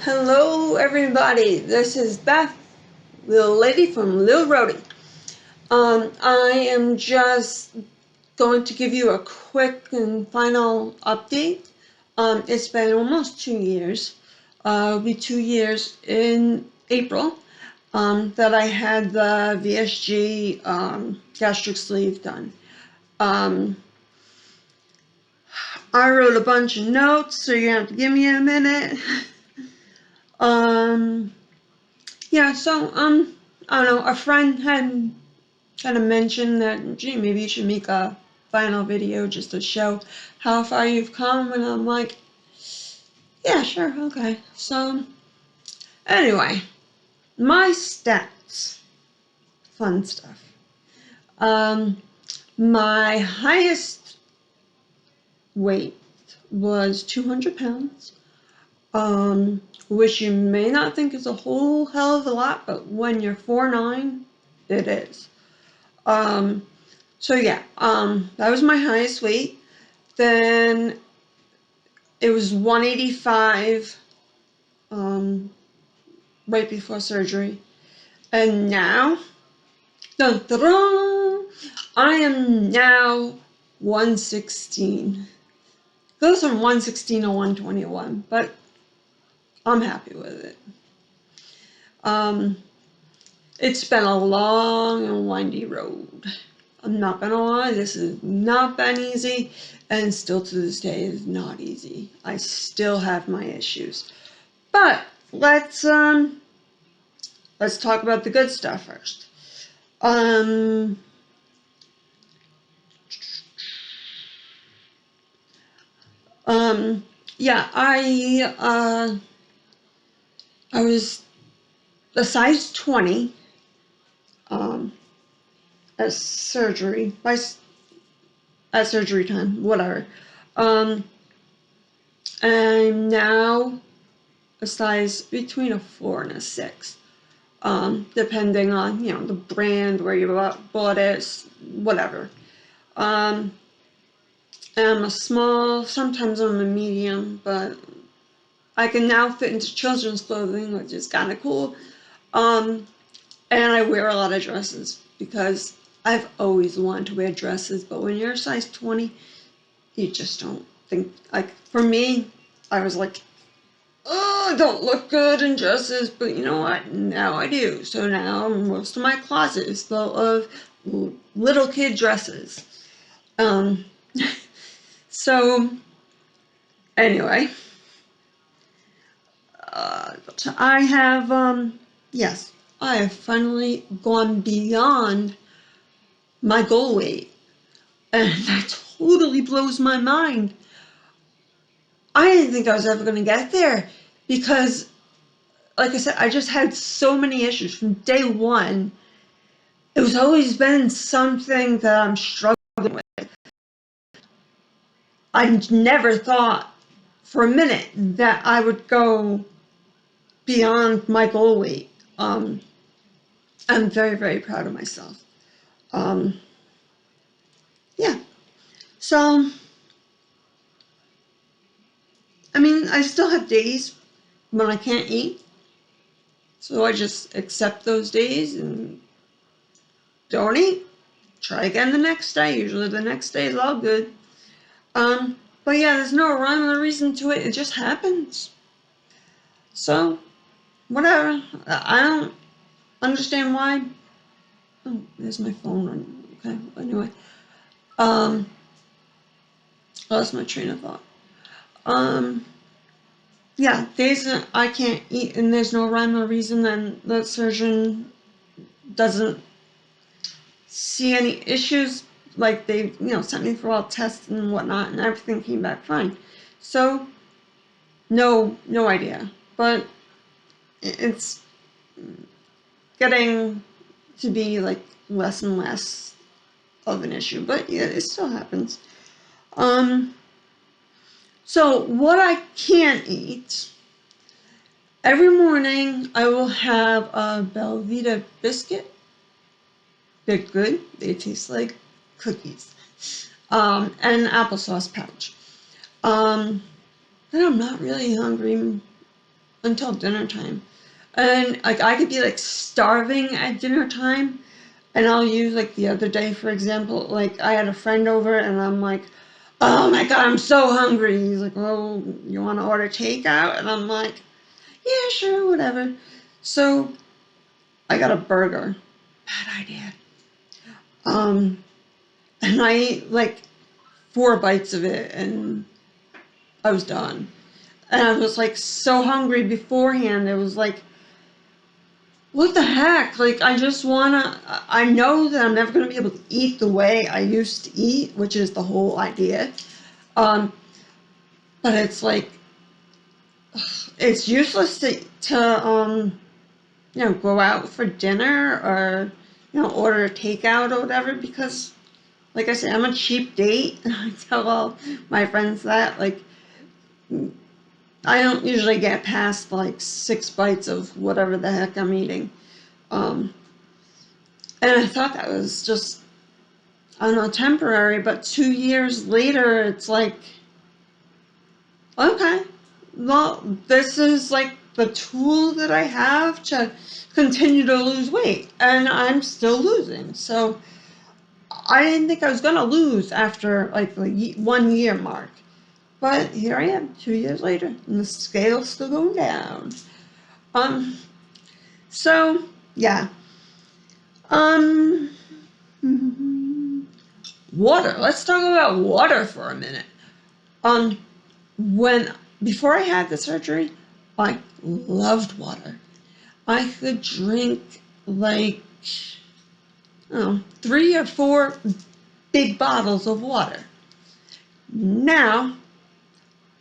Hello everybody, this is Beth, little lady from Lil Rhodey. I am just going to give you a quick and final update. It's been almost 2 years. It'll be 2 years in April that I had the VSG gastric sleeve done. I wrote a bunch of notes, so you have to give me a minute. Yeah, so, I don't know, a friend had kind of mentioned that, gee, maybe you should make a final video just to show how far you've come, and I'm like, yeah, sure, okay. So, anyway, my stats, fun stuff. My highest weight was 200 pounds. Which you may not think is a whole hell of a lot, but when you're 4'9", it is. So yeah, that was my highest weight. Then it was 185, right before surgery. And now, dun, dun, dun, I am now 116. Goes from 116 to 121, but I'm happy with it. It's been a long and windy road. I'm not gonna lie, this has not been easy, and still to this day is not easy. I still have my issues. But let's talk about the good stuff first. Yeah, I was a size 20 at surgery at surgery time, whatever. I'm now a size between a 4 and a 6, depending on the brand, where you bought it, whatever. And I'm a small, sometimes I'm a medium, but I can now fit into children's clothing, which is kind of cool. And I wear a lot of dresses because I've always wanted to wear dresses, but when you're a size 20, you just don't think, like, for me, I was like, oh, I don't look good in dresses, but you know what? Now I do. So now most of my closet is full of little kid dresses. So anyway, I have, yes, I have finally gone beyond my goal weight, and that totally blows my mind. I didn't think I was ever going to get there because, like I said, I just had so many issues from day one. It was always been something that I'm struggling with. I never thought for a minute that I would go beyond my goal weight. I'm very, very proud of myself. Yeah. So, I mean, I still have days when I can't eat. So I just accept those days and don't eat. Try again the next day. Usually the next day is all good. But yeah, there's no rhyme or reason to it. It just happens. So, whatever. I don't understand why. Oh, there's my phone running. Okay, anyway. Lost my train of thought. Yeah, days that I can't eat and there's no rhyme or reason, then the surgeon doesn't see any issues. Like, they, sent me for all tests and whatnot, and everything came back fine. So, no idea. But it's getting to be like less and less of an issue. But yeah, it still happens. So what I can't eat, every morning I will have a Belvita biscuit. They're good. They taste like cookies. And an applesauce pouch. Then I'm not really hungry until dinner time. And like I could be like starving at dinner time, and I'll use like the other day, for example, like I had a friend over and I'm like, oh my God, I'm so hungry. He's like, oh, you want to order takeout? And I'm like, yeah, sure, whatever. So I got a burger. Bad idea. And I ate like 4 bites of it and I was done. And I was like so hungry beforehand. It was like, what the heck? Like, I know that I'm never going to be able to eat the way I used to eat, which is the whole idea. Um, but it's like, it's useless to go out for dinner or, order a takeout or whatever because, like I said, I'm a cheap date. I tell all my friends that, like, I don't usually get past like 6 bites of whatever the heck I'm eating. Um, and I thought that was just, I don't know, temporary, but 2 years later, it's like, okay, well, this is like the tool that I have to continue to lose weight, and I'm still losing. So I didn't think I was going to lose after like the 1 year mark. But here I am, 2 years later, and the scale's still going down. Um, so, yeah. Um, Water. Let's talk about water for a minute. Um, before I had the surgery, I loved water. I could drink like, 3 or 4 big bottles of water. Now,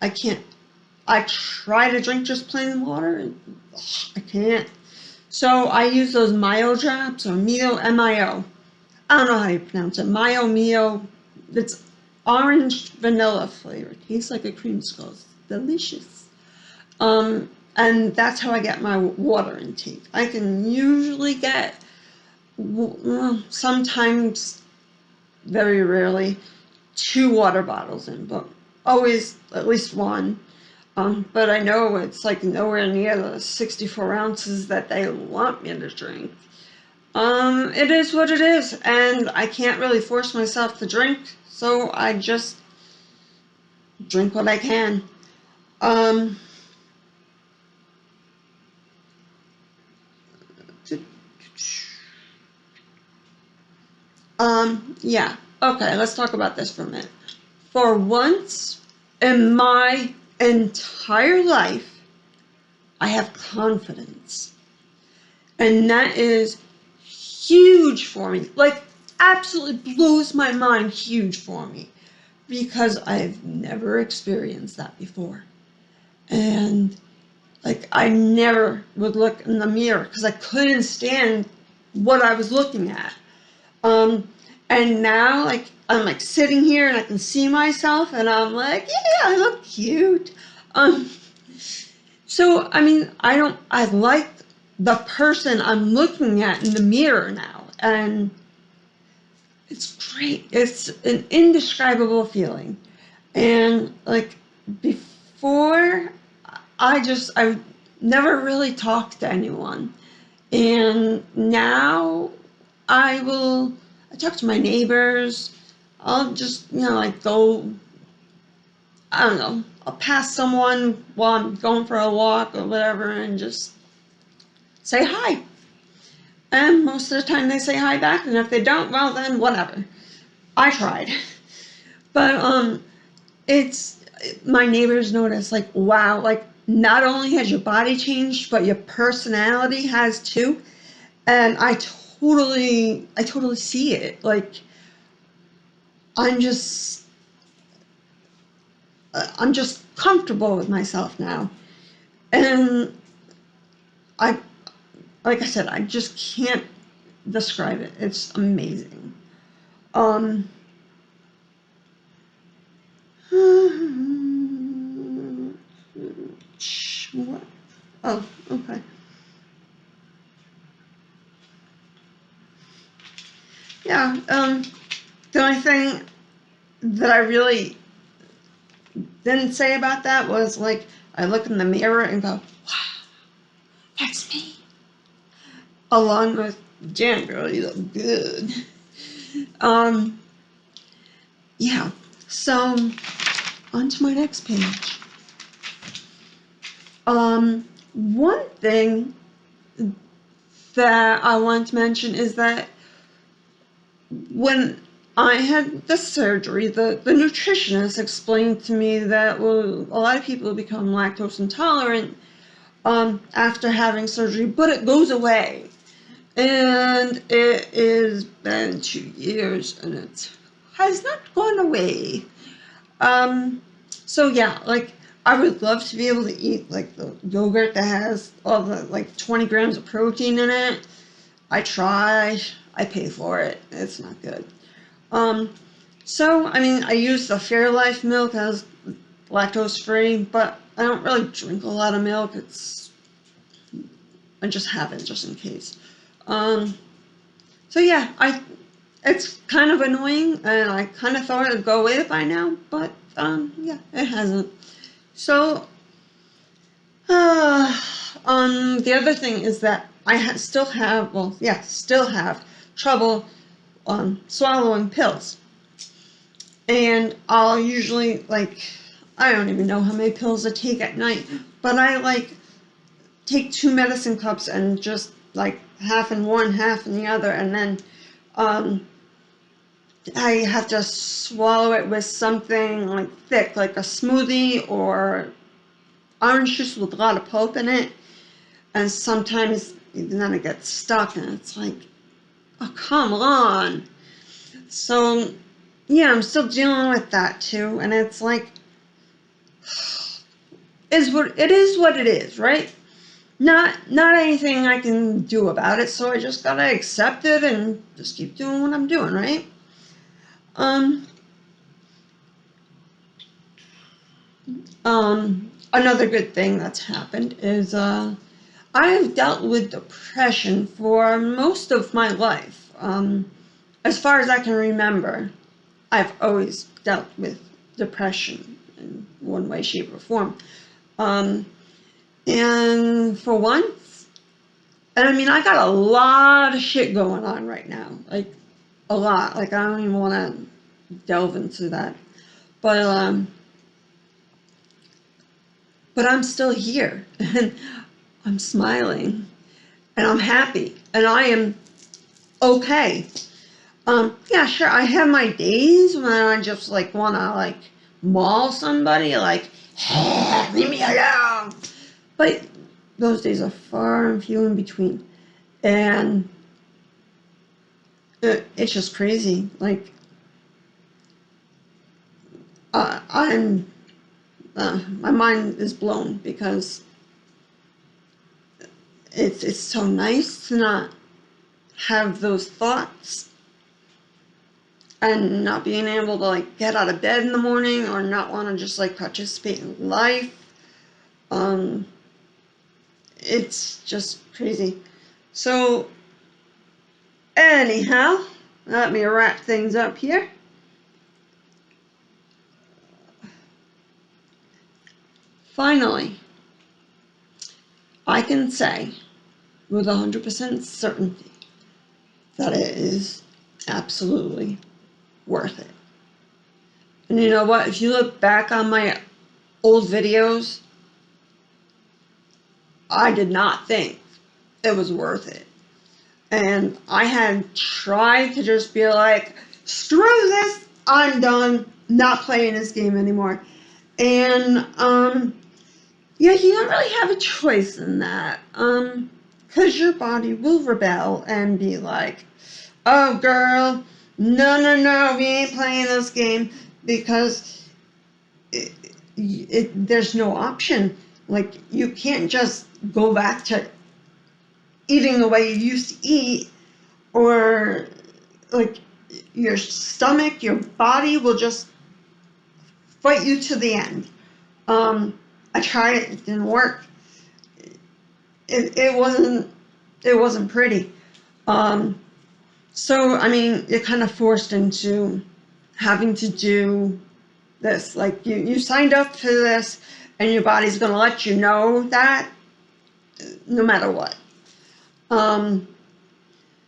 I can't. I try to drink just plain water, and I can't. So I use those Mio drops, or Mio, M-I-O. I don't know how you pronounce it. Mio. It's orange vanilla flavor. Tastes like a creamsicle. It's delicious. And that's how I get my water intake. I can usually get, sometimes, very rarely, 2 water bottles in, but always at least one. But I know it's like nowhere near the 64 ounces that they want me to drink. It is what it is, and I can't really force myself to drink, so I just drink what I can. Um, yeah. Okay, let's talk about this for a minute. For once in my entire life, I have confidence. And that is huge for me. Like, absolutely blows my mind huge for me. Because I've never experienced that before. And, like, I never would look in the mirror because I couldn't stand what I was looking at. And now, like, I'm like sitting here and I can see myself and I'm like, yeah, I look cute. So, I mean, I like the person I'm looking at in the mirror now. And it's great. It's an indescribable feeling. And, like, before, I never really talked to anyone. And now I talk to my neighbors. I'll just, like go, I don't know, I'll pass someone while I'm going for a walk or whatever and just say hi. And most of the time they say hi back, and if they don't, well then whatever. I tried. But it's, my neighbors notice, like, wow, like, not only has your body changed, but your personality has too. And I totally see it. Like, I'm just, I'm just comfortable with myself now. And I, like I said, I just can't describe it. It's amazing. What? Oh, okay. Yeah, the only thing that I really didn't say about that was like, I look in the mirror and go, wow, that's me. Along with, damn girl, you look good. Yeah, so on to my next page. One thing that I want to mention is that when I had the surgery, the nutritionist explained to me that, well, a lot of people become lactose intolerant after having surgery, but it goes away. And it has been 2 years and it has not gone away. So yeah, like, I would love to be able to eat like the yogurt that has all the like 20 grams of protein in it. I try, I pay for it. It's not good. So I mean, I use the Fairlife milk as lactose free, but I don't really drink a lot of milk. I just have it just in case. So yeah, it's kind of annoying, and I kind of thought it would go away by now, but yeah, it hasn't. So, the other thing is that I still have trouble swallowing pills, and I'll usually I don't even know how many pills I take at night, but I take 2 medicine cups and just half in one, half in the other, and then I have to swallow it with something thick, like a smoothie or orange juice with a lot of pulp in it. And sometimes then it gets stuck, and it's like, oh, come on. So yeah, I'm still dealing with that too, and it's like, it is what it is, right? Not anything I can do about it, so I just gotta accept it and just keep doing what I'm doing, right? Another good thing that's happened is I have dealt with depression for most of my life. As far as I can remember, I've always dealt with depression in one way, shape, or form. And for once, and I mean, I got a lot of shit going on right now, like a lot. Like, I don't even want to delve into that, but I'm still here, and I'm smiling, and I'm happy, and I am okay. Yeah, sure, I have my days when I just want to maul somebody, hey, leave me alone. But those days are far and few in between, and it's just crazy. My mind is blown because it's so nice to not have those thoughts and not being able to get out of bed in the morning or not want to just participate in life. It's just crazy. So anyhow, let me wrap things up here. Finally, I can say with 100% certainty that it is absolutely worth it. And you know what? If you look back on my old videos, I did not think it was worth it. And I had tried to just be like, screw this, I'm done, not playing this game anymore. And, yeah, you don't really have a choice in that. Because your body will rebel and be like, oh, girl, no, we ain't playing this game, because there's no option. You can't just go back to eating the way you used to eat, or your stomach, your body will just fight you to the end. I tried it, it didn't work. It wasn't pretty. So I mean, you're kind of forced into having to do this. Like you signed up for this, and your body's going to let you know that no matter what.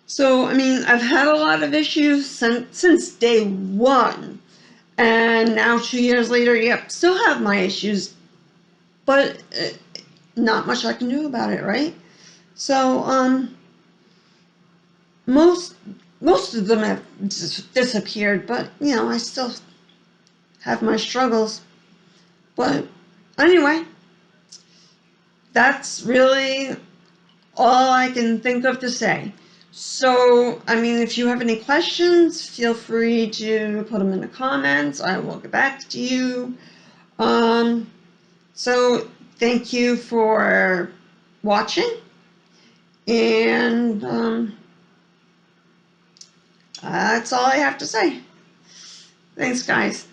So, I mean, I've had a lot of issues since day one. And now 2 years later, yep, still have my issues. But not much I can do about it, right? So, most of them have disappeared, but, you know, I still have my struggles. But anyway, that's really all I can think of to say. So, I mean, if you have any questions, feel free to put them in the comments. I will get back to you. So thank you for watching, and that's all I have to say. Thanks, guys.